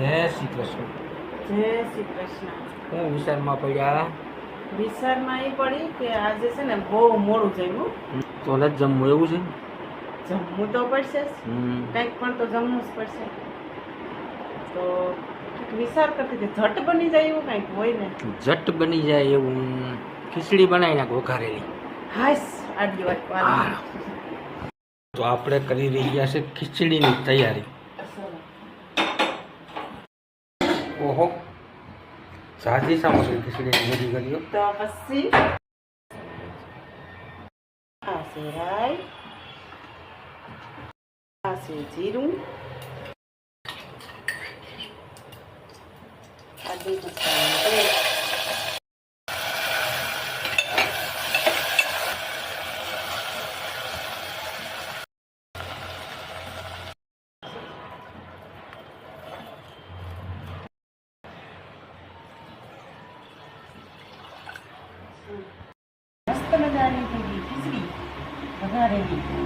જય શ્રી કૃષ્ણ. જય શ્રી કૃષ્ણ. હું વિચારમાં પડ્યા વિચારમાં એ પડી કે આજે છે ને બહુ મોડું જમ્યું. તો નથી જમવું એવું છે. જમવું તો પડશે જ. કંઈક પણ તો જમવું જ પડશે. તો વિચાર કરતી હતી ઝટ બની જાય એવું કંઈક હોય ને. ઝટ બની જાય એવું ખીચડી બનાવી નાખ વઘારેલી. હાશ આટલી વાત હા. તો આપણે કરી રહ્યા છે ખીચડીની તૈયારી. ઓહો સાજી સામગ્રી ખીચડીની બધી કર્યો. તો પછી આ છે રાઈ, આ છે જીરું, આ બે મસાલા તેલ, મસ્ત મજાની થઈ ગઈ ખીચડી વઘારેલી.